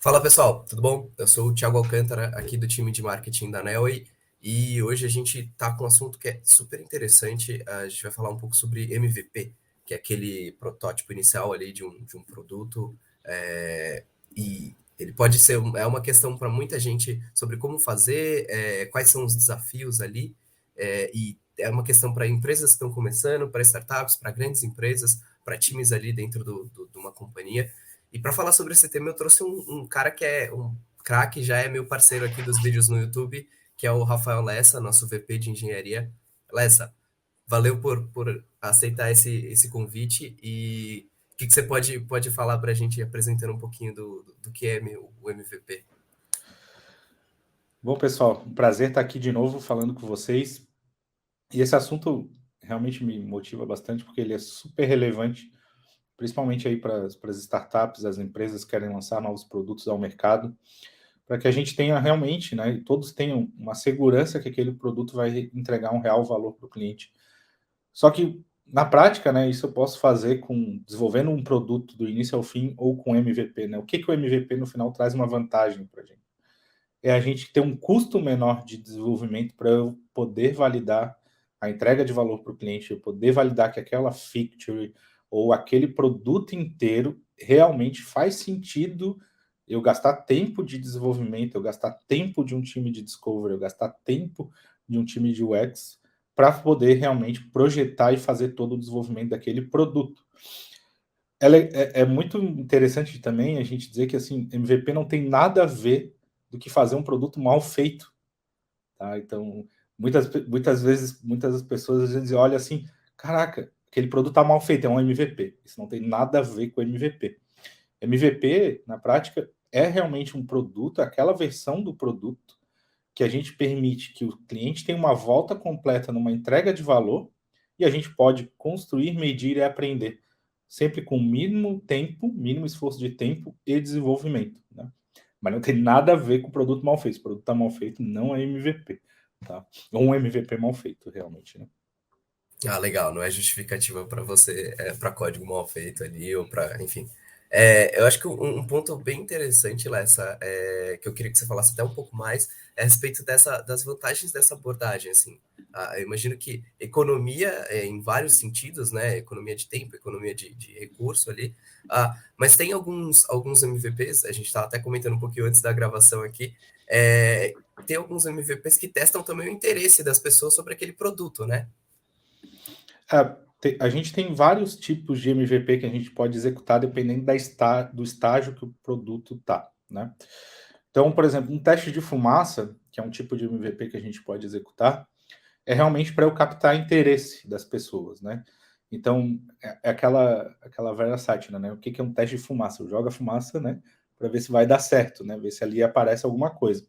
Fala pessoal, tudo bom? Eu sou o Thiago Alcântara, aqui do time de marketing da Nelway, e hoje a gente está com um assunto que é super interessante. A gente vai falar um pouco sobre MVP, que é aquele protótipo inicial ali de um produto, e ele pode ser é uma questão para muita gente sobre como fazer, quais são os desafios ali, e é uma questão para empresas que estão começando, para startups, para grandes empresas, para times ali dentro de uma companhia. E para falar sobre esse tema, eu trouxe um cara que é um craque, já é meu parceiro aqui dos vídeos no YouTube, que é o Rafael Lessa, nosso VP de engenharia. Lessa, valeu por aceitar esse convite e o que você pode falar para a gente apresentando um pouquinho do que é o MVP? Bom, pessoal, um prazer estar aqui de novo falando com vocês. E esse assunto realmente me motiva bastante porque ele é super relevante, principalmente aí para as startups, as empresas que querem lançar novos produtos ao mercado, para que a gente tenha realmente, né, e todos tenham uma segurança que aquele produto vai entregar um real valor para o cliente. Só que na prática, né, isso eu posso fazer com desenvolvendo um produto do início ao fim ou com MVP, né? O que o MVP no final traz uma vantagem para a gente? É a gente ter um custo menor de desenvolvimento para eu poder validar a entrega de valor para o cliente, eu poder validar que aquela feature ou aquele produto inteiro realmente faz sentido eu gastar tempo de desenvolvimento, eu gastar tempo de um time de discovery, eu gastar tempo de um time de UX para poder realmente projetar e fazer todo o desenvolvimento daquele produto. É muito interessante também a gente dizer que assim, MVP não tem nada a ver do que fazer um produto mal feito, tá? Então, muitas vezes, muitas das pessoas às vezes olham assim, caraca, aquele produto tá mal feito, é um MVP. Isso não tem nada a ver com MVP. MVP, na prática, é realmente um produto, aquela versão do produto que a gente permite que o cliente tenha uma volta completa numa entrega de valor e a gente pode construir, medir e aprender, sempre com mínimo tempo, mínimo esforço de tempo e desenvolvimento, né? Mas não tem nada a ver com o produto mal feito. Se o produto está mal feito, não é MVP, tá? Ou um MVP mal feito, realmente, né? Ah, legal, não é justificativa para você, para código mal feito ali, ou para, enfim. Eu acho que um ponto bem interessante, Lessa, que eu queria que você falasse até um pouco mais, é a respeito das vantagens dessa abordagem, assim. Eu imagino que economia, em vários sentidos, né, economia de tempo, economia de recurso ali, mas tem alguns MVPs, a gente estava até comentando um pouquinho antes da gravação aqui, tem alguns MVPs que testam também o interesse das pessoas sobre aquele produto, né? A gente tem vários tipos de MVP que a gente pode executar dependendo do estágio que o produto está, né? Então, por exemplo, um teste de fumaça, que é um tipo de MVP que a gente pode executar, é realmente para eu captar interesse das pessoas, né? Então, é aquela velha sátira, né? O que é um teste de fumaça? Eu jogo a fumaça, né? Para ver se vai dar certo, né? Ver se ali aparece alguma coisa.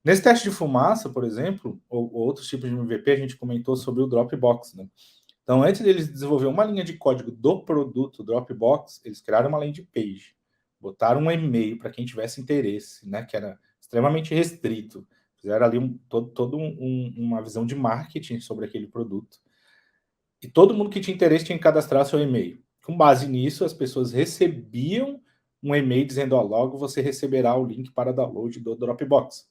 Nesse teste de fumaça, por exemplo, ou outros tipos de MVP, a gente comentou sobre o Dropbox, né? Então, antes deles desenvolver uma linha de código do produto Dropbox, eles criaram uma landing page, botaram um e-mail para quem tivesse interesse, né? Que era extremamente restrito. Fizeram ali uma visão de marketing sobre aquele produto. E todo mundo que tinha interesse tinha que cadastrar seu e-mail. Com base nisso, as pessoas recebiam um e-mail dizendo: ó, logo você receberá o link para download do Dropbox.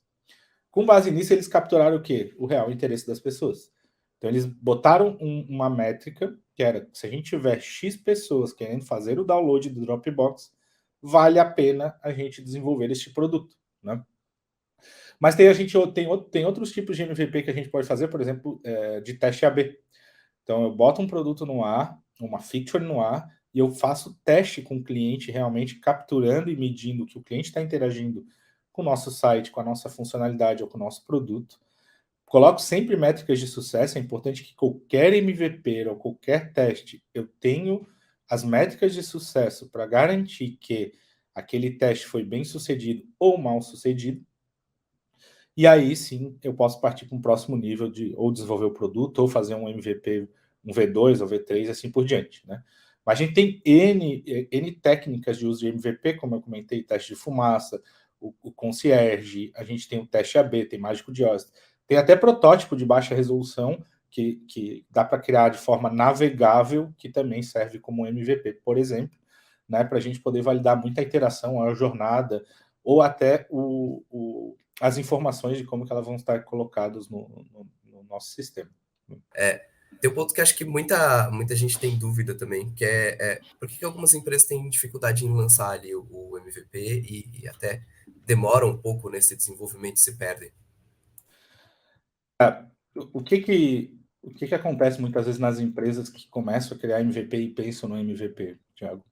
Com base nisso, eles capturaram o quê? O real interesse das pessoas. Então, eles botaram uma métrica que era: se a gente tiver X pessoas querendo fazer o download do Dropbox, vale a pena a gente desenvolver este produto, né? Mas tem outros tipos de MVP que a gente pode fazer, por exemplo, de teste AB. Então, eu boto um produto no ar, uma feature no ar, e eu faço teste com o cliente, realmente capturando e medindo que o cliente está interagindo com o nosso site, com a nossa funcionalidade ou com o nosso produto. Coloco sempre métricas de sucesso. É importante que qualquer MVP ou qualquer teste eu tenho as métricas de sucesso para garantir que aquele teste foi bem sucedido ou mal sucedido. E aí sim eu posso partir para um próximo nível de ou desenvolver o produto ou fazer um MVP, um V2 ou V3, assim por diante, né? Mas a gente tem N técnicas de uso de MVP, como eu comentei, teste de fumaça, o concierge, a gente tem o teste AB, tem mágico de Oz, tem até protótipo de baixa resolução que dá para criar de forma navegável, que também serve como MVP, por exemplo. né, para a gente poder validar muita interação, a jornada, ou até as informações de como que elas vão estar colocadas no nosso sistema. Tem um ponto que acho que muita gente tem dúvida também, que é por que algumas empresas têm dificuldade em lançar ali o MVP e até demoram um pouco nesse desenvolvimento e se perdem. O que acontece muitas vezes nas empresas que começam a criar MVP e pensam no MVP, Thiago?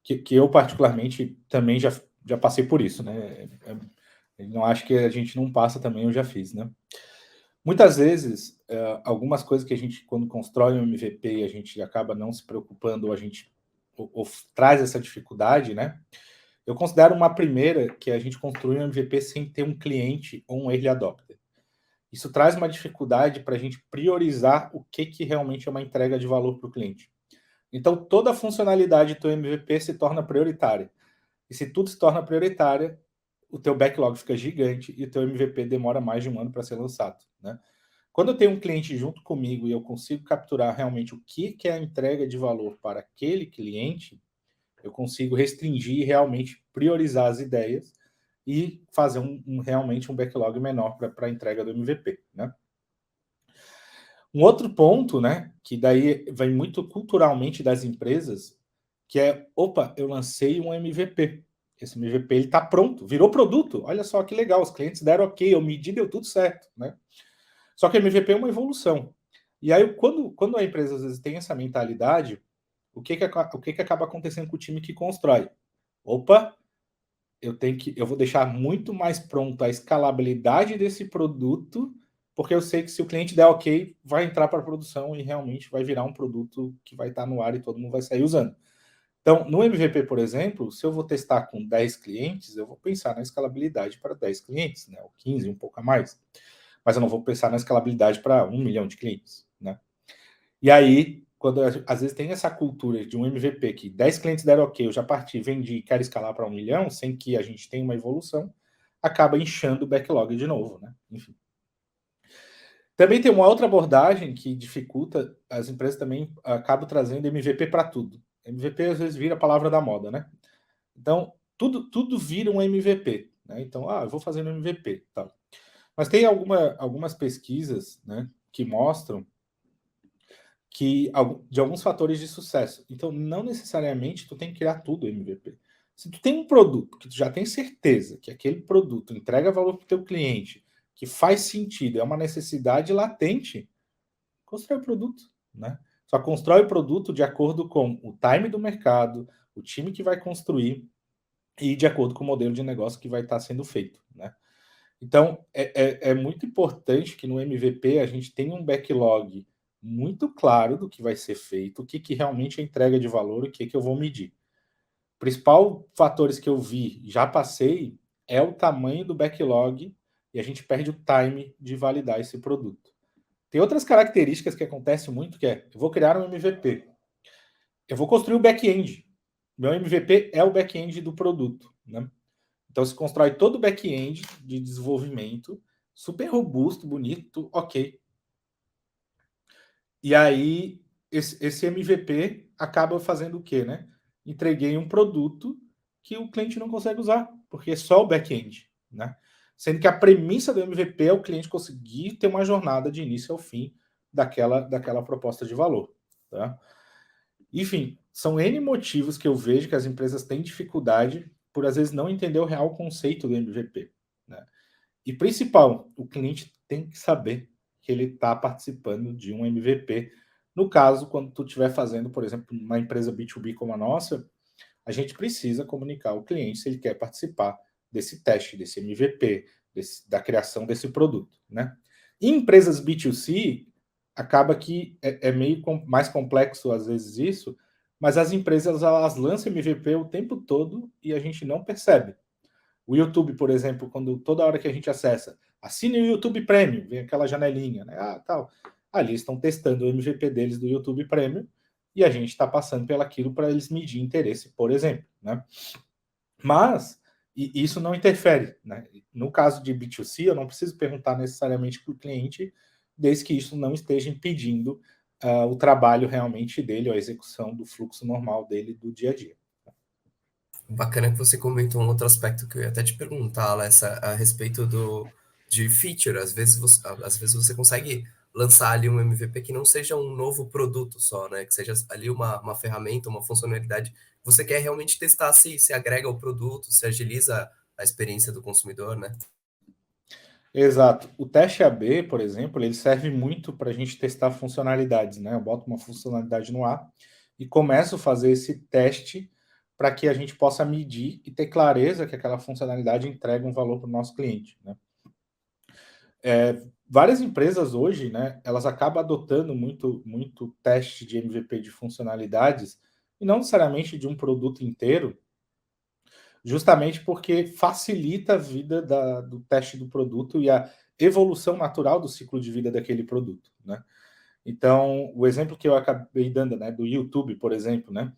Que eu particularmente também já passei por isso, né? Não acho que a gente não passa também, eu já fiz, né? Muitas vezes, algumas coisas que a gente, quando constrói um MVP, a gente acaba não se preocupando, ou a gente ou traz essa dificuldade, né? Eu considero uma primeira que a gente construi um MVP sem ter um cliente ou um early adopter. Isso traz uma dificuldade para a gente priorizar o que realmente é uma entrega de valor para o cliente. Então, toda a funcionalidade do teu MVP se torna prioritária. E se tudo se torna prioritária, o teu backlog fica gigante e o teu MVP demora mais de um ano para ser lançado, né? Quando eu tenho um cliente junto comigo e eu consigo capturar realmente o que é a entrega de valor para aquele cliente, eu consigo restringir e realmente priorizar as ideias e fazer realmente um backlog menor para a entrega do MVP, né? Um outro ponto, né, que daí vem muito culturalmente das empresas, que é, opa, eu lancei um MVP. Esse MVP ele está pronto, virou produto. Olha só que legal, os clientes deram ok, eu medi, deu tudo certo, né? Só que MVP é uma evolução. E aí, quando a empresa às vezes tem essa mentalidade, o que acaba acontecendo com o time que constrói? Opa, eu vou deixar muito mais pronto a escalabilidade desse produto, porque eu sei que se o cliente der ok, vai entrar para a produção e realmente vai virar um produto que vai estar no ar e todo mundo vai sair usando. Então, no MVP, por exemplo, se eu vou testar com 10 clientes, eu vou pensar na escalabilidade para 10 clientes, né? Ou 15, um pouco a mais. Mas eu não vou pensar na escalabilidade para 1 milhão de clientes, né? E aí, quando às vezes tem essa cultura de um MVP que 10 clientes deram ok, eu já parti, vendi e quero escalar para 1 milhão, sem que a gente tenha uma evolução, acaba inchando o backlog de novo, né? Enfim. Também tem uma outra abordagem que dificulta, as empresas também acabam trazendo MVP para tudo. MVP às vezes vira a palavra da moda, né? Então, tudo vira um MVP, né? Então, eu vou fazer um MVP, tal. Mas tem algumas pesquisas, né, que mostram de alguns fatores de sucesso. Então, não necessariamente tu tem que criar tudo MVP. Se tu tem um produto que tu já tem certeza que aquele produto entrega valor para o teu cliente, que faz sentido, é uma necessidade latente, constrói o produto, né? Só constrói o produto de acordo com o time do mercado, o time que vai construir e de acordo com o modelo de negócio que vai estar sendo feito, né? Então, é muito importante que no MVP a gente tenha um backlog muito claro do que vai ser feito, o que realmente é entrega de valor, o que eu vou medir. Principal fatores que eu vi, já passei, é o tamanho do backlog e a gente perde o time de validar esse produto. Tem outras características que acontecem muito, que eu vou criar um MVP. Eu vou construir o back-end. Meu MVP é o back-end do produto, né? Então se constrói todo o back-end de desenvolvimento, super robusto, bonito, ok. E aí esse MVP acaba fazendo o quê, né? Entreguei um produto que o cliente não consegue usar, porque é só o back-end, né? Sendo que a premissa do MVP é o cliente conseguir ter uma jornada de início ao fim daquela proposta de valor, tá? Enfim, são N motivos que eu vejo que as empresas têm dificuldade por, às vezes, não entender o real conceito do MVP, né? E principal, o cliente tem que saber que ele está participando de um MVP. No caso, quando tu estiver fazendo, por exemplo, uma empresa B2B como a nossa, a gente precisa comunicar ao cliente se ele quer participar desse teste, desse MVP, da criação desse produto, né? Em empresas B2C, acaba que é meio mais complexo às vezes isso, mas as empresas elas lançam MVP o tempo todo e a gente não percebe. O YouTube, por exemplo, quando toda hora que a gente acessa, assine o YouTube Premium, vem aquela janelinha, né? Tal. Ali estão testando o MVP deles do YouTube Premium e a gente está passando pelaquilo para eles medir interesse, por exemplo, né? Mas isso não interfere, né? No caso de B2C, eu não preciso perguntar necessariamente para o cliente, desde que isso não esteja impedindo o trabalho realmente dele, ou a execução do fluxo normal dele do dia a dia. Bacana que você comentou um outro aspecto que eu ia até te perguntar, Alessa, a respeito de feature. Às vezes você consegue lançar ali um MVP que não seja um novo produto só, né? Que seja ali uma ferramenta, uma funcionalidade. Você quer realmente testar se agrega ao produto, se agiliza a experiência do consumidor, né? Exato. O teste AB, por exemplo, ele serve muito para a gente testar funcionalidades, né? Eu boto uma funcionalidade no ar e começo a fazer esse teste para que a gente possa medir e ter clareza que aquela funcionalidade entrega um valor para o nosso cliente, né? Várias empresas hoje, né, elas acabam adotando muito teste de MVP de funcionalidades e não necessariamente de um produto inteiro, justamente porque facilita a vida do teste do produto e a evolução natural do ciclo de vida daquele produto, né? Então, o exemplo que eu acabei dando, né, do YouTube, por exemplo, né,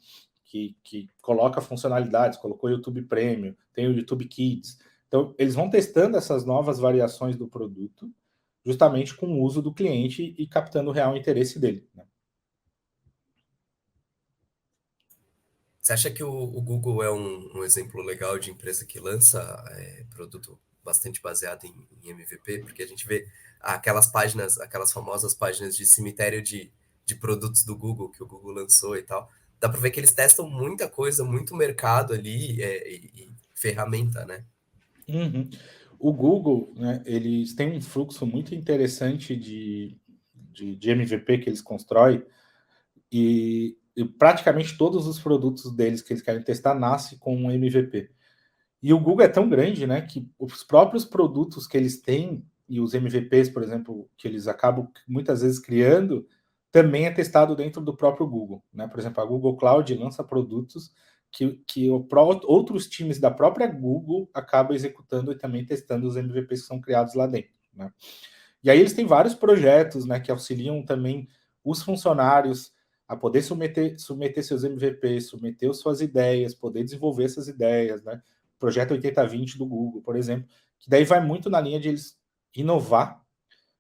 que coloca funcionalidades, colocou YouTube Premium, tem o YouTube Kids. Então, eles vão testando essas novas variações do produto, justamente com o uso do cliente e captando o real interesse dele, né? Você acha que o Google é um exemplo legal de empresa que lança produto bastante baseado em MVP? Porque a gente vê aquelas páginas, aquelas famosas páginas de cemitério de produtos do Google que o Google lançou e tal. Dá para ver que eles testam muita coisa, muito mercado ali e ferramenta, né? Uhum. O Google, né, eles têm um fluxo muito interessante de MVP que eles constroem e praticamente todos os produtos deles que eles querem testar nascem com um MVP. E o Google é tão grande, né, que os próprios produtos que eles têm e os MVPs, por exemplo, que eles acabam muitas vezes criando, também é testado dentro do próprio Google, né? Por exemplo, a Google Cloud lança produtos outros times da própria Google acabam executando e também testando os MVPs que são criados lá dentro, né? E aí eles têm vários projetos, né, que auxiliam também os funcionários a poder submeter seus MVPs, submeter suas ideias, poder desenvolver essas ideias, né? Projeto 8020 do Google, por exemplo, que daí vai muito na linha de eles inovar,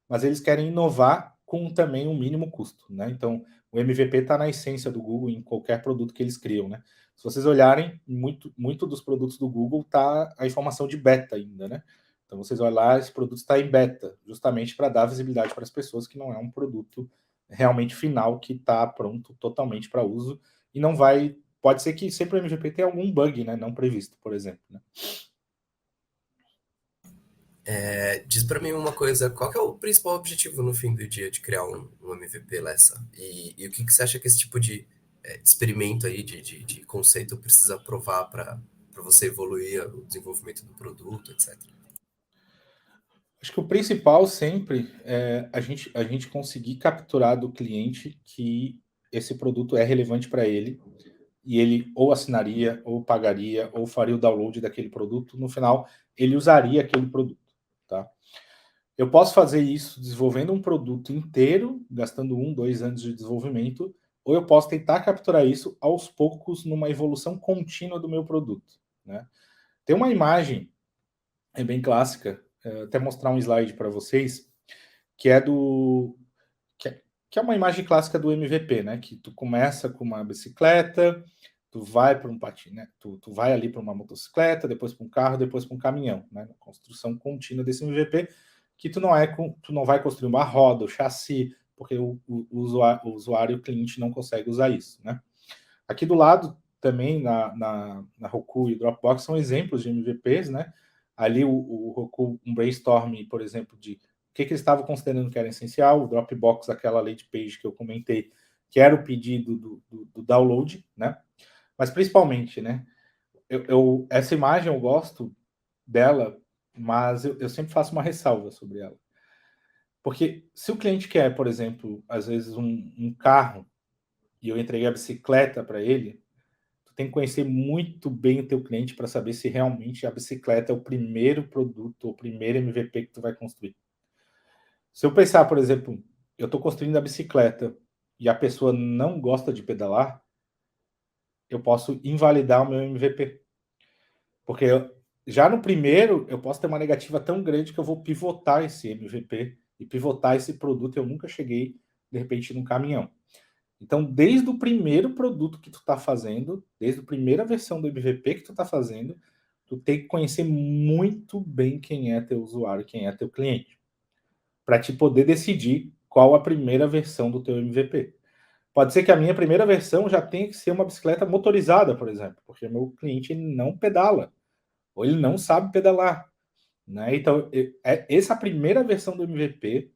mas eles querem inovar com também um mínimo custo, né? Então, o MVP está na essência do Google em qualquer produto que eles criam, né? Se vocês olharem, muito dos produtos do Google tá a informação de beta ainda, né? Então, vocês olham lá, esse produto está em beta, justamente para dar visibilidade para as pessoas que não é um produto realmente final que está pronto totalmente para uso e não vai. Pode ser que sempre o MVP tenha algum bug, né? Não previsto, por exemplo, né? Diz para mim uma coisa, qual que é o principal objetivo no fim do dia de criar um MVP, Lessa? E o que você acha que esse tipo de experimento aí, de conceito precisa provar para você evoluir o desenvolvimento do produto, etc. Acho que o principal sempre é a gente conseguir capturar do cliente que esse produto é relevante para ele e ele ou assinaria, ou pagaria, ou faria o download daquele produto. No final, ele usaria aquele produto, tá? Eu posso fazer isso desenvolvendo um produto inteiro, gastando 1, 2 anos de desenvolvimento, ou eu posso tentar capturar isso aos poucos numa evolução contínua do meu produto, né? Tem uma imagem, é bem clássica, até mostrar um slide para vocês, que é do que é uma imagem clássica do MVP, né? Que tu começa com uma bicicleta, tu vai para um patinete, né? Tu vai ali para uma motocicleta, depois para um carro, depois para um caminhão, né? Construção contínua desse MVP, que tu não vai construir uma roda, o chassi, porque o usuário, o cliente não consegue usar isso, né? Aqui do lado também na Roku e Dropbox são exemplos de MVPs, né? Ali o Roku, um brainstorm, por exemplo, de o que eles estavam considerando que era essencial, o Dropbox, aquela lead page que eu comentei, que era o pedido do download, né? Mas principalmente, né? Essa imagem eu gosto dela, mas eu sempre faço uma ressalva sobre ela. Porque se o cliente quer, por exemplo, às vezes um carro e eu entreguei a bicicleta para ele, tu tem que conhecer muito bem o teu cliente para saber se realmente a bicicleta é o primeiro produto, o primeiro MVP que tu vai construir. Se eu pensar, por exemplo, eu estou construindo a bicicleta e a pessoa não gosta de pedalar, eu posso invalidar o meu MVP. Porque já no primeiro, eu posso ter uma negativa tão grande que eu vou pivotar esse MVP e pivotar esse produto. Eu nunca cheguei, de repente, num caminhão. Então, desde o primeiro produto que tu está fazendo, desde a primeira versão do MVP que tu está fazendo, tu tem que conhecer muito bem quem é teu usuário, quem é teu cliente, para te poder decidir qual a primeira versão do teu MVP. Pode ser que a minha primeira versão já tenha que ser uma bicicleta motorizada, por exemplo, porque meu cliente não pedala, ou ele não sabe pedalar. Né? Então, essa primeira versão do MVP,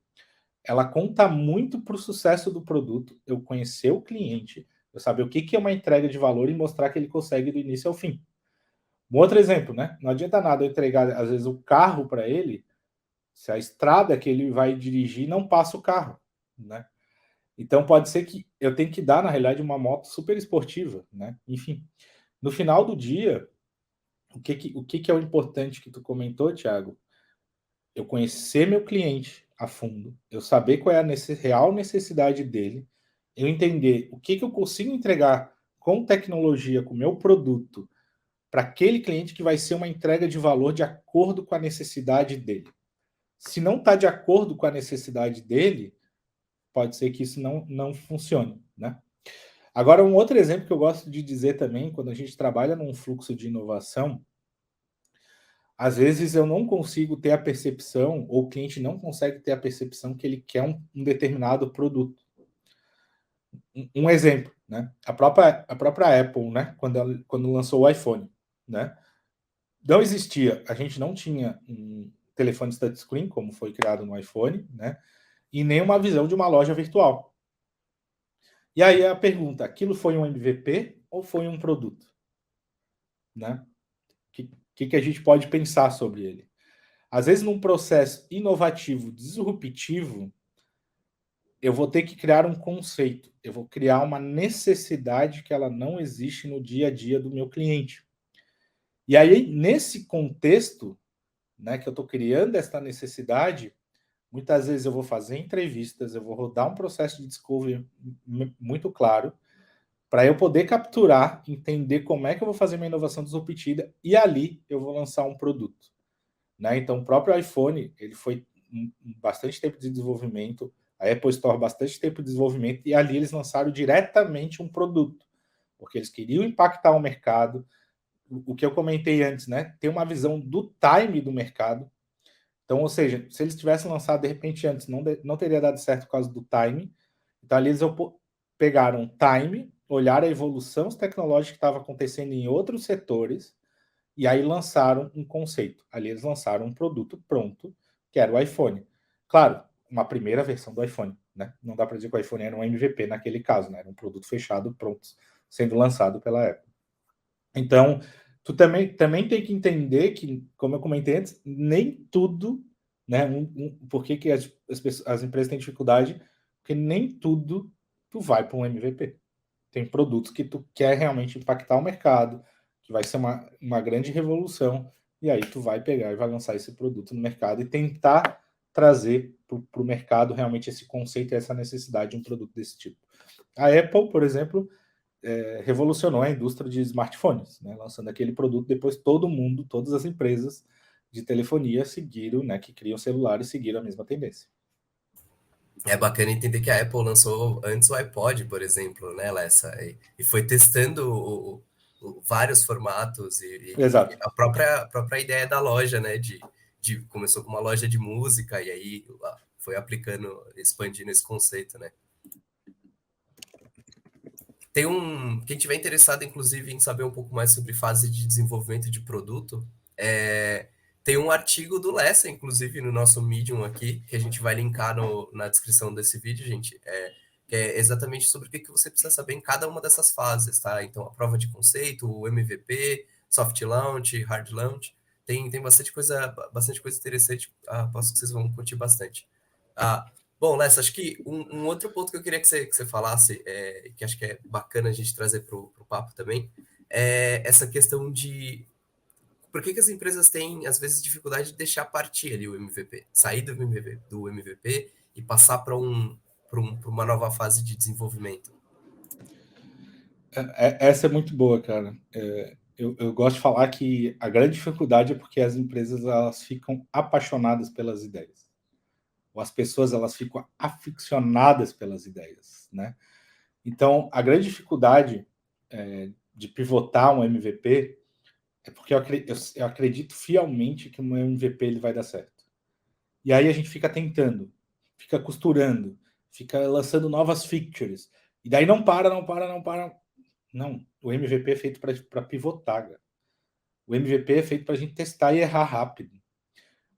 ela conta muito para o sucesso do produto, eu conhecer o cliente, eu saber o que é uma entrega de valor e mostrar que ele consegue do início ao fim. Um outro exemplo, né? Não adianta nada eu entregar, às vezes, o carro para ele, se a estrada que ele vai dirigir não passa o carro, né? Então pode ser que eu tenha que dar, na realidade, uma moto super esportiva, né? Enfim, no final do dia, o que é o importante que tu comentou, Thiago? Eu conhecer meu cliente a fundo, eu saber qual é a real necessidade dele, eu entender o que eu consigo entregar com tecnologia, com o meu produto, para aquele cliente que vai ser uma entrega de valor de acordo com a necessidade dele. Se não está de acordo com a necessidade dele, pode ser que isso não funcione, né? Agora, um outro exemplo que eu gosto de dizer também, quando a gente trabalha num fluxo de inovação, às vezes eu não consigo ter a percepção, ou o cliente não consegue ter a percepção que ele quer um determinado produto. Um exemplo, né? A própria Apple, né? Quando lançou o iPhone, né? Não existia, a gente não tinha um telefone touchscreen, como foi criado no iPhone, né? E nem uma visão de uma loja virtual. E aí a pergunta, aquilo foi um MVP ou foi um produto? Né? Que a gente pode pensar sobre ele? Às vezes, num processo inovativo, disruptivo, eu vou ter que criar um conceito, eu vou criar uma necessidade que ela não existe no dia a dia do meu cliente. E aí, nesse contexto, né, que eu estou criando essa necessidade, muitas vezes eu vou fazer entrevistas, eu vou rodar um processo de discovery muito claro, para eu poder capturar, entender como é que eu vou fazer minha inovação disruptiva e ali eu vou lançar um produto. Né? Então, o próprio iPhone, ele foi bastante tempo de desenvolvimento, a Apple Store bastante tempo de desenvolvimento, e ali eles lançaram diretamente um produto, porque eles queriam impactar o mercado, o que eu comentei antes, né? Ter uma visão do time do mercado. Então, ou seja, se eles tivessem lançado de repente antes, não teria dado certo por causa do time. Então, ali eles pegaram time, olharam a evolução tecnológica que estava acontecendo em outros setores, e aí lançaram um conceito. Ali eles lançaram um produto pronto, que era o iPhone. Claro, uma primeira versão do iPhone, né? Não dá para dizer que o iPhone era um MVP naquele caso, né? Era um produto fechado, pronto, sendo lançado pela Apple. Então, tu também tem que entender que, como eu comentei antes, nem tudo, né? Por que as empresas têm dificuldade? Porque nem tudo tu vai para um MVP. Tem produtos que tu quer realmente impactar o mercado, que vai ser uma grande revolução, e aí tu vai pegar e vai lançar esse produto no mercado e tentar trazer para o mercado realmente esse conceito e essa necessidade de um produto desse tipo. A Apple, por exemplo, revolucionou a indústria de smartphones, né, lançando aquele produto, depois todo mundo, todas as empresas de telefonia seguiram, né, que criam celulares, seguiram a mesma tendência. É bacana entender que a Apple lançou antes o iPod, por exemplo, né, Lessa? E foi testando vários formatos e Exato. a própria ideia da loja, né? Começou com uma loja de música e aí foi aplicando, expandindo esse conceito, né? Quem tiver interessado, inclusive, em saber um pouco mais sobre fase de desenvolvimento de produto, tem um artigo do Lessa, inclusive, no nosso Medium aqui, que a gente vai linkar na descrição desse vídeo, gente, que é exatamente sobre o que você precisa saber em cada uma dessas fases, tá? Então, a prova de conceito, o MVP, soft launch, hard launch, tem bastante coisa interessante, aposto que vocês vão curtir bastante. Bom, Lessa, acho que um outro ponto que eu queria que você falasse, que acho que é bacana a gente trazer para o papo também, é essa questão de por que as empresas têm, às vezes, dificuldade de deixar partir ali o MVP, sair do MVP e passar para uma nova fase de desenvolvimento. Essa é muito boa, cara. Eu gosto de falar que a grande dificuldade é porque as empresas elas ficam apaixonadas pelas ideias. Ou as pessoas elas ficam aficionadas pelas ideias, né? Então, a grande dificuldade de pivotar um MVP é porque eu acredito fielmente que um MVP ele vai dar certo. E aí a gente fica tentando, fica costurando, fica lançando novas features. E daí não para, não para, não para. Não, o MVP é feito para pivotar. Cara. O MVP é feito para a gente testar e errar rápido.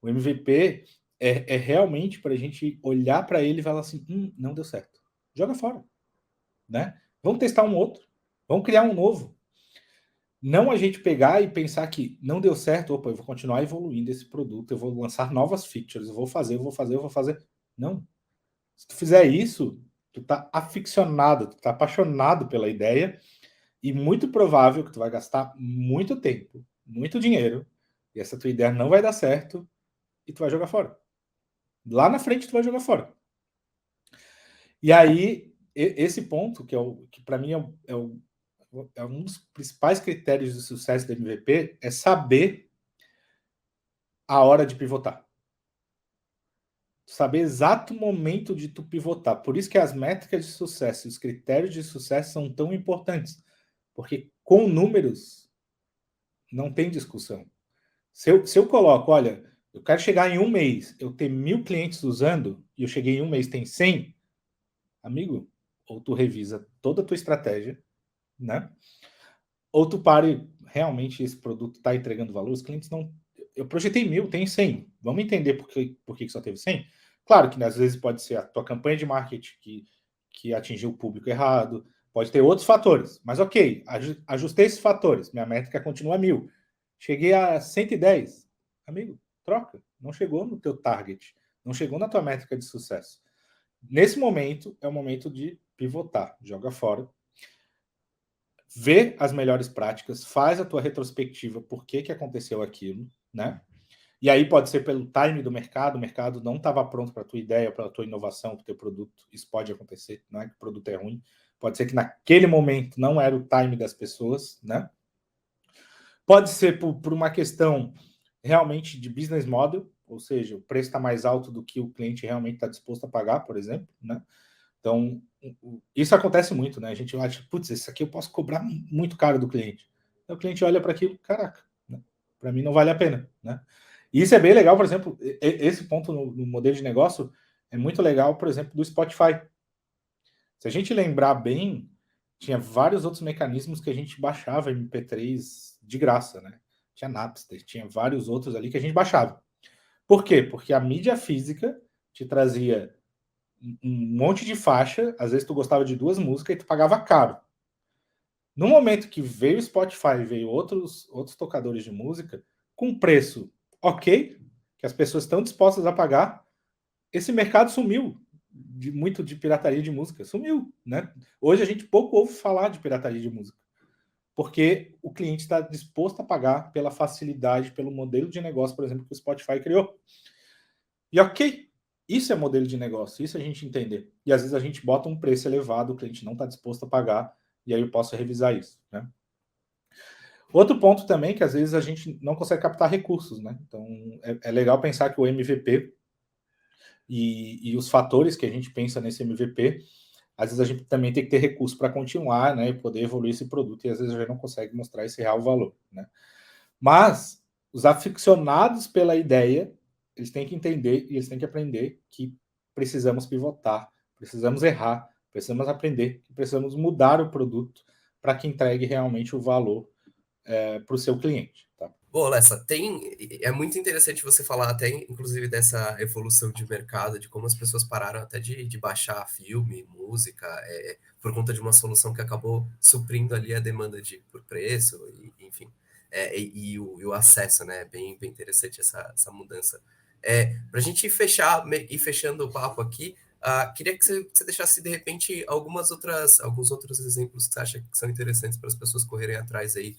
O MVP é realmente para a gente olhar para ele e falar assim, não deu certo. Joga fora. Né? Vamos testar um outro. Vamos criar um novo. Não a gente pegar e pensar que não deu certo, opa, eu vou continuar evoluindo esse produto, eu vou lançar novas features, eu vou fazer. Não. Se tu fizer isso, tu tá aficionado, tu tá apaixonado pela ideia e muito provável que tu vai gastar muito tempo, muito dinheiro, e essa tua ideia não vai dar certo e tu vai jogar fora. Lá na frente tu vai jogar fora. E aí, esse ponto, que para mim é um dos principais critérios de sucesso do MVP, é saber a hora de pivotar. Saber exato momento de tu pivotar. Por isso que as métricas de sucesso, os critérios de sucesso são tão importantes. Porque com números não tem discussão. Se eu coloco, olha, eu quero chegar em um mês, eu ter 1.000 clientes usando, e eu cheguei em um mês, tem 100, amigo, ou tu revisa toda a tua estratégia, né? Ou tu pare, realmente esse produto está entregando valor, os clientes não... Eu projetei 1.000, tem 100. Vamos entender por que só teve 100? Claro que às vezes pode ser a tua campanha de marketing que atingiu o público errado, pode ter outros fatores, mas ok, ajustei esses fatores, minha métrica continua 1.000. Cheguei a 110, amigo, troca. Não chegou no teu target, não chegou na tua métrica de sucesso. Nesse momento, é o momento de pivotar, joga fora, vê as melhores práticas, faz a tua retrospectiva, por que aconteceu aquilo, né? E aí pode ser pelo time do mercado, o mercado não estava pronto para a tua ideia, para a tua inovação, para o teu produto. Isso pode acontecer, não é que o produto é ruim. Pode ser que naquele momento não era o time das pessoas, né? Pode ser por uma questão realmente de business model, ou seja, o preço está mais alto do que o cliente realmente está disposto a pagar, por exemplo, né? Então, isso acontece muito, né? A gente acha, putz, isso aqui eu posso cobrar muito caro do cliente. Então, o cliente olha para aquilo, caraca, né? Para mim não vale a pena, né? E isso é bem legal, por exemplo, esse ponto no modelo de negócio é muito legal, por exemplo, do Spotify. Se a gente lembrar bem, tinha vários outros mecanismos que a gente baixava MP3 de graça, né? Tinha Napster, tinha vários outros ali que a gente baixava. Por quê? Porque a mídia física te trazia um monte de faixa, às vezes tu gostava de 2 músicas e tu pagava caro. No momento que veio o Spotify, veio outros tocadores de música, com preço ok, que as pessoas estão dispostas a pagar, esse mercado sumiu muito de pirataria de música, sumiu, né? Hoje a gente pouco ouve falar de pirataria de música, porque o cliente está disposto a pagar pela facilidade, pelo modelo de negócio, por exemplo, que o Spotify criou. E ok, isso é modelo de negócio, isso a gente entender. E às vezes a gente bota um preço elevado, o cliente não está disposto a pagar, e aí eu posso revisar isso, né? Outro ponto também que às vezes a gente não consegue captar recursos, né? Então é legal pensar que o MVP e os fatores que a gente pensa nesse MVP, às vezes a gente também tem que ter recurso para continuar, né? E poder evoluir esse produto, e às vezes a gente não consegue mostrar esse real valor, né? Mas os aficionados pela ideia, eles têm que entender e eles têm que aprender que precisamos pivotar, precisamos errar, precisamos aprender, precisamos mudar o produto para que entregue realmente o valor para o seu cliente. Tá? Pô, Lessa, é muito interessante você falar até, inclusive, dessa evolução de mercado, de como as pessoas pararam até de baixar filme, música, por conta de uma solução que acabou suprindo ali a demanda por preço, enfim, e o acesso, né? Bem interessante essa mudança. Para a gente ir fechando o papo aqui, queria que você deixasse, de repente, alguns outros exemplos que você acha que são interessantes para as pessoas correrem atrás aí,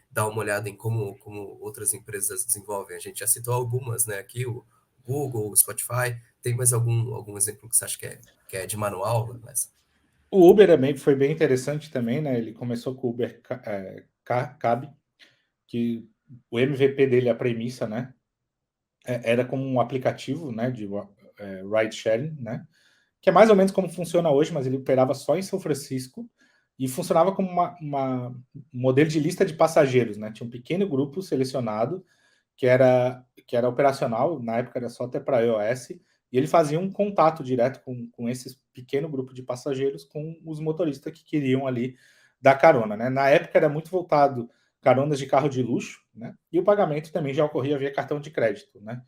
dar uma olhada em como outras empresas desenvolvem. A gente já citou algumas, né? Aqui, o Google, o Spotify. Tem mais algum exemplo que você acha que é de manual? Mas... O Uber foi bem interessante também, né? Ele começou com o Uber Cab, que o MVP dele, a premissa, né? Era como um aplicativo, né? De ride sharing, né? que é mais ou menos como funciona hoje, mas ele operava só em São Francisco e funcionava como um modelo de lista de passageiros, né? Tinha um pequeno grupo selecionado que era operacional, na época era só até para iOS, e ele fazia um contato direto com esse pequeno grupo de passageiros, com os motoristas que queriam ali dar carona, né? Na época era muito voltado caronas de carro de luxo, né? E o pagamento também já ocorria via cartão de crédito, né?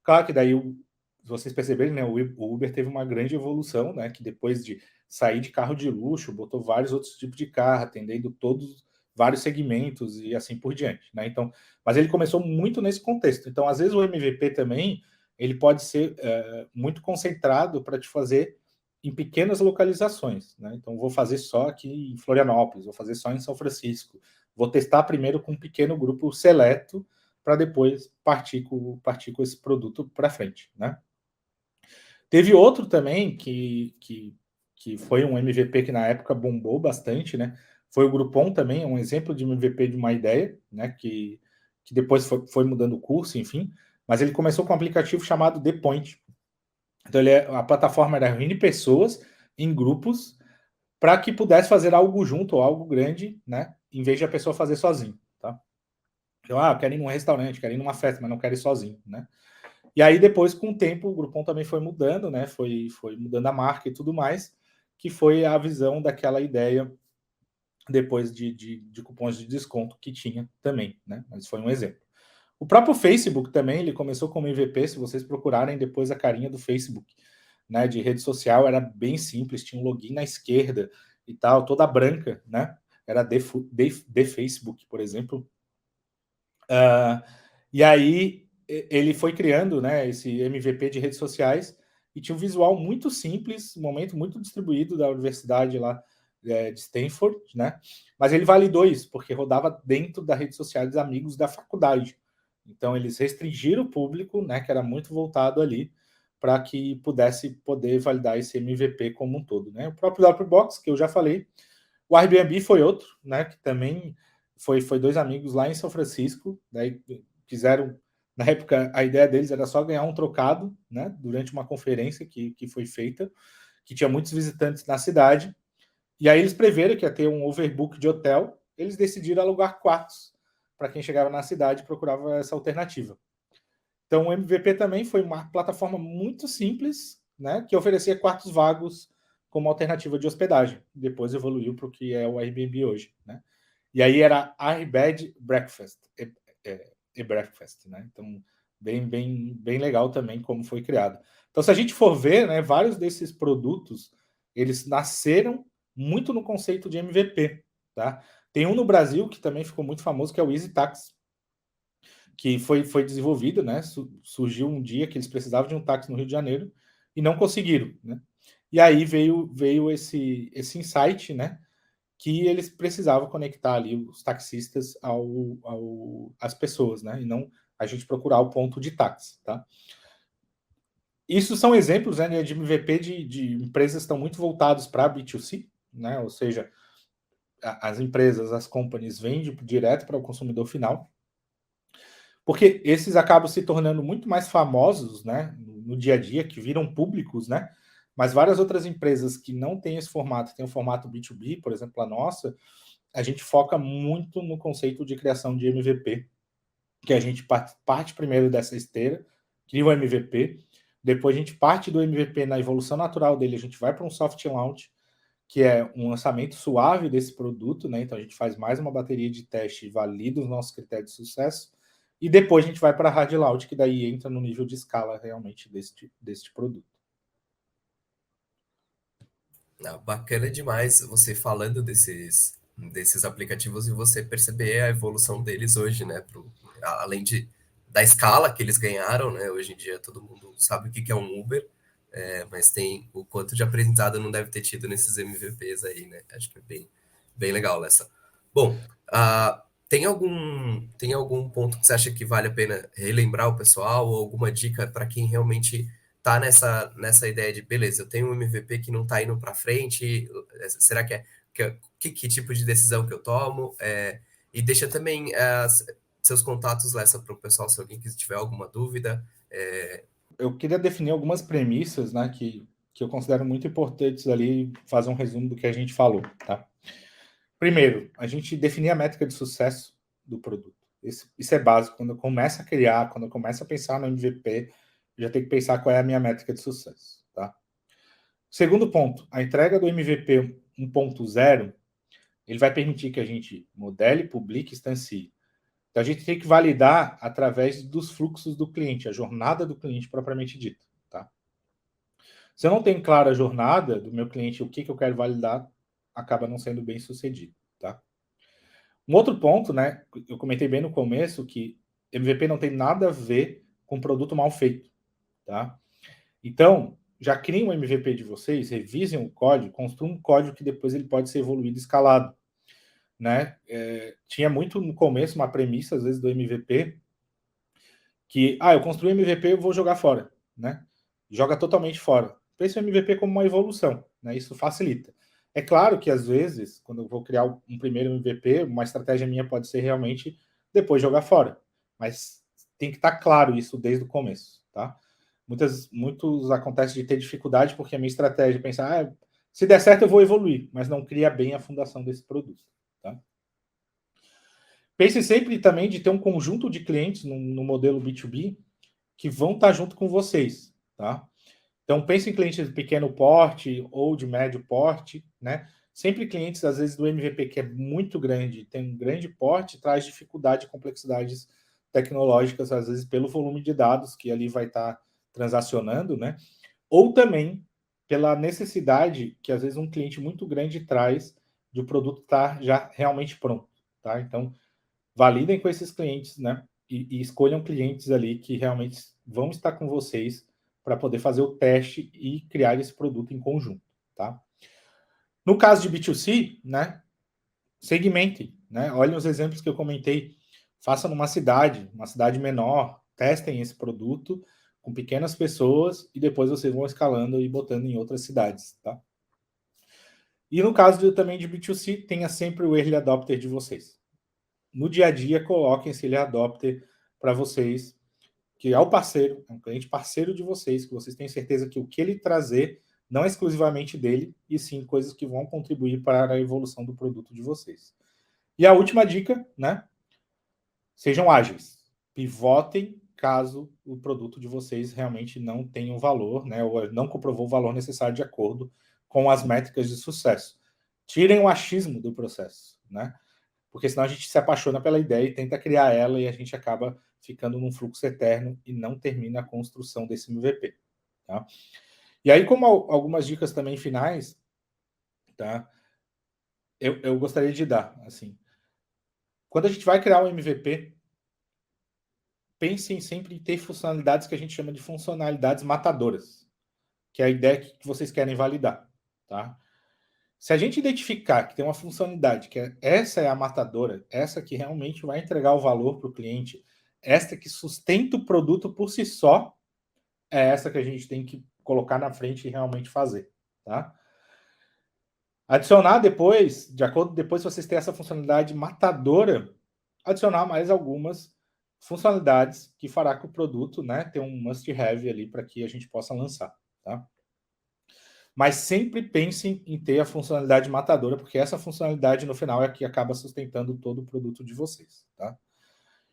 Claro que daí, se vocês perceberem, né, o Uber teve uma grande evolução, né? Que depois de sair de carro de luxo, botou vários outros tipos de carro, atendendo todos vários segmentos e assim por diante, né? Então, mas ele começou muito nesse contexto. Então, às vezes o MVP também ele pode ser muito concentrado para te fazer em pequenas localizações, né? Então, vou fazer só aqui em Florianópolis, vou fazer só em São Francisco, vou testar primeiro com um pequeno grupo seleto para depois partir com esse produto para frente, né? Teve outro também que foi um MVP que na época bombou bastante, né? Foi o Groupon também, um exemplo de MVP de uma ideia, né? Que depois foi mudando o curso, enfim. Mas ele começou com um aplicativo chamado The Point. Então a plataforma era reunir pessoas em grupos para que pudesse fazer algo junto ou algo grande, né? Em vez de a pessoa fazer sozinho, tá? Então, eu quero ir num restaurante, quero ir numa festa, mas não quero ir sozinho, né? E aí, depois, com o tempo, o Groupon também foi mudando, né? Foi mudando a marca e tudo mais, que foi a visão daquela ideia depois de cupons de desconto que tinha também, né? Mas foi um exemplo. O próprio Facebook também, ele começou como MVP, se vocês procurarem depois a carinha do Facebook, né? De rede social, era bem simples, tinha um login na esquerda e tal, toda branca, né? Era de Facebook, por exemplo. E aí ele foi criando, né, esse MVP de redes sociais e tinha um visual muito simples, um momento muito distribuído da universidade lá de Stanford, né? Mas ele validou isso porque rodava dentro da rede social dos amigos da faculdade. Então eles restringiram o público, né, que era muito voltado ali para que pudesse poder validar esse MVP como um todo, né? O próprio Dropbox, que eu já falei, o Airbnb foi outro, né, que também foi dois amigos lá em São Francisco, né, fizeram, na época, a ideia deles era só ganhar um trocado, né, durante uma conferência que foi feita, que tinha muitos visitantes na cidade, e aí eles preveram que ia ter um overbook de hotel, eles decidiram alugar quartos para quem chegava na cidade e procurava essa alternativa. Então, o MVP também foi uma plataforma muito simples, né, que oferecia quartos vagos como alternativa de hospedagem. Depois evoluiu para o que é o Airbnb hoje, né? E aí era Airbed Breakfast e Breakfast, né? Então, bem legal também como foi criado. Então, se a gente for ver, né, vários desses produtos, eles nasceram muito no conceito de MVP, tá? Tem um no Brasil que também ficou muito famoso, que é o Easy Tax, que foi desenvolvido, né? Surgiu um dia que eles precisavam de um táxi no Rio de Janeiro e não conseguiram, né? E aí veio esse insight, né? Que eles precisavam conectar ali os taxistas às pessoas, né? E não a gente procurar o ponto de táxi, tá? Isso são exemplos, né, de MVP de empresas que estão muito voltados para B2C, né? Ou seja, as empresas, as companies vendem direto para o consumidor final, porque esses acabam se tornando muito mais famosos, né, no dia a dia, que viram públicos, né, mas várias outras empresas que não têm esse formato, têm o formato B2B, por exemplo, a nossa, a gente foca muito no conceito de criação de MVP, que a gente parte primeiro dessa esteira, cria o MVP, depois a gente parte do MVP na evolução natural dele, a gente vai para um soft launch, que é um lançamento suave desse produto, né? Então a gente faz mais uma bateria de teste e valida os nossos critérios de sucesso. E depois a gente vai para a hard launch, que daí entra no nível de escala realmente deste produto. Não, bacana demais você falando desses aplicativos e você perceber a evolução deles hoje, né? Além da escala que eles ganharam, né? Hoje em dia todo mundo sabe o que é um Uber, mas tem o quanto de aprendizado não deve ter tido nesses MVPs aí, né? Acho que é bem legal essa. Bom, tem algum ponto que você acha que vale a pena relembrar o pessoal ou alguma dica para quem realmente tá nessa ideia de, beleza, eu tenho um MVP que não tá indo para frente, será que tipo de decisão que eu tomo? E deixa também seus contatos, Lessa, para o pessoal, se alguém tiver alguma dúvida. Eu queria definir algumas premissas, né, que que eu considero muito importantes ali, fazer um resumo do que a gente falou, tá? Primeiro, a gente definir a métrica de sucesso do produto. Isso é básico. Quando eu começo a criar, quando eu começo a pensar no MVP, eu já tenho que pensar qual é a minha métrica de sucesso, tá? Segundo ponto, a entrega do MVP 1.0, ele vai permitir que a gente modele, publique, instancie. Então, a gente tem que validar através dos fluxos do cliente, a jornada do cliente propriamente dita, tá? Se eu não tenho clara a jornada do meu cliente, o que eu quero validar, acaba não sendo bem sucedido, tá? Um outro ponto, né? Eu comentei bem no começo que MVP não tem nada a ver com produto mal feito, tá? Então, já criem um MVP de vocês, revisem o código, construam um código que depois ele pode ser evoluído e escalado, né? Tinha muito no começo uma premissa, às vezes, do MVP, que, eu construí um MVP, eu vou jogar fora, né? Joga totalmente fora. Pense o MVP como uma evolução, né? Isso facilita. É claro que, às vezes, quando eu vou criar um primeiro MVP, uma estratégia minha pode ser realmente depois jogar fora. Mas tem que estar claro isso desde o começo, tá? Muitos acontece de ter dificuldade porque a minha estratégia é pensar, se der certo eu vou evoluir, mas não cria bem a fundação desse produto, tá? Pense sempre também de ter um conjunto de clientes no modelo B2B que vão estar junto com vocês, tá? Então, pense em clientes de pequeno porte ou de médio porte, né? Sempre clientes, às vezes, do MVP, que é muito grande, tem um grande porte, traz dificuldade e complexidades tecnológicas, às vezes, pelo volume de dados que ali vai estar transacionando, né? Ou também pela necessidade que, às vezes, um cliente muito grande traz de o produto estar já realmente pronto, tá? Então, validem com esses clientes, né? E escolham clientes ali que realmente vão estar com vocês para poder fazer o teste e criar esse produto em conjunto, tá? No caso de B2C, né? Segmentem, né? Olhem os exemplos que eu comentei. Façam numa cidade, uma cidade menor, testem esse produto com pequenas pessoas e depois vocês vão escalando e botando em outras cidades, tá? E no caso também de B2C, tenha sempre o early adopter de vocês. No dia a dia, coloquem esse early adopter para vocês, que é o parceiro, é um cliente parceiro de vocês, que vocês têm certeza que o que ele trazer não é exclusivamente dele, e sim coisas que vão contribuir para a evolução do produto de vocês. E a última dica, né? Sejam ágeis. Pivotem caso o produto de vocês realmente não tenha um valor, né? Ou não comprovou o valor necessário de acordo com as métricas de sucesso. Tirem o achismo do processo, né? Porque senão a gente se apaixona pela ideia e tenta criar ela e a gente acaba ficando num fluxo eterno e não termina a construção desse MVP, tá? E aí, como algumas dicas também finais, tá? Eu gostaria de dar, assim, quando a gente vai criar um MVP, pensem sempre em ter funcionalidades que a gente chama de funcionalidades matadoras, que é a ideia que vocês querem validar, tá? Se a gente identificar que tem uma funcionalidade que essa é a matadora, essa que realmente vai entregar o valor para o cliente, esta que sustenta o produto por si só, é essa que a gente tem que colocar na frente e realmente fazer, tá? Adicionar depois, de acordo depois se vocês têm essa funcionalidade matadora, adicionar mais algumas funcionalidades que fará que o produto, né, tenha um must-have ali para que a gente possa lançar, tá? Mas sempre pensem em ter a funcionalidade matadora, porque essa funcionalidade no final é a que acaba sustentando todo o produto de vocês, tá?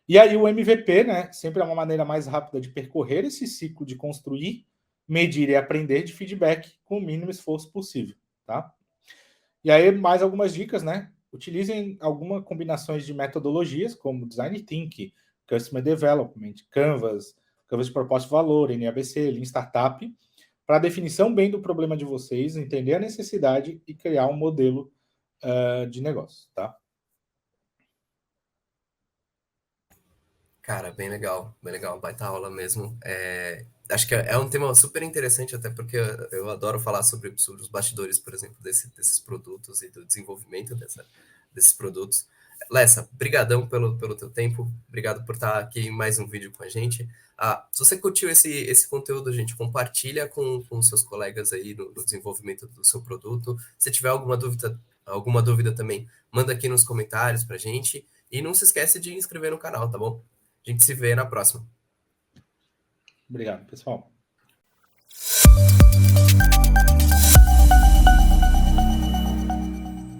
E aí o MVP, né, sempre é uma maneira mais rápida de percorrer esse ciclo de construir, medir e aprender de feedback com o mínimo esforço possível, tá? E aí mais algumas dicas, né? Utilizem algumas combinações de metodologias como Design Thinking, Customer Development, Canvas de propósito de valor, NABC, Lean Startup, para a definição bem do problema de vocês, entender a necessidade e criar um modelo de negócio, tá? Cara, bem legal, baita aula mesmo. Acho que é um tema super interessante, até porque eu adoro falar sobre os bastidores, por exemplo, desses produtos e do desenvolvimento desses produtos. Lessa, brigadão pelo teu tempo, obrigado por estar aqui em mais um vídeo com a gente. Se você curtiu esse conteúdo, gente, compartilha com seus colegas aí no desenvolvimento do seu produto. Se tiver alguma dúvida também, manda aqui nos comentários pra gente. E não se esquece de inscrever no canal, tá bom? A gente se vê na próxima. Obrigado, pessoal.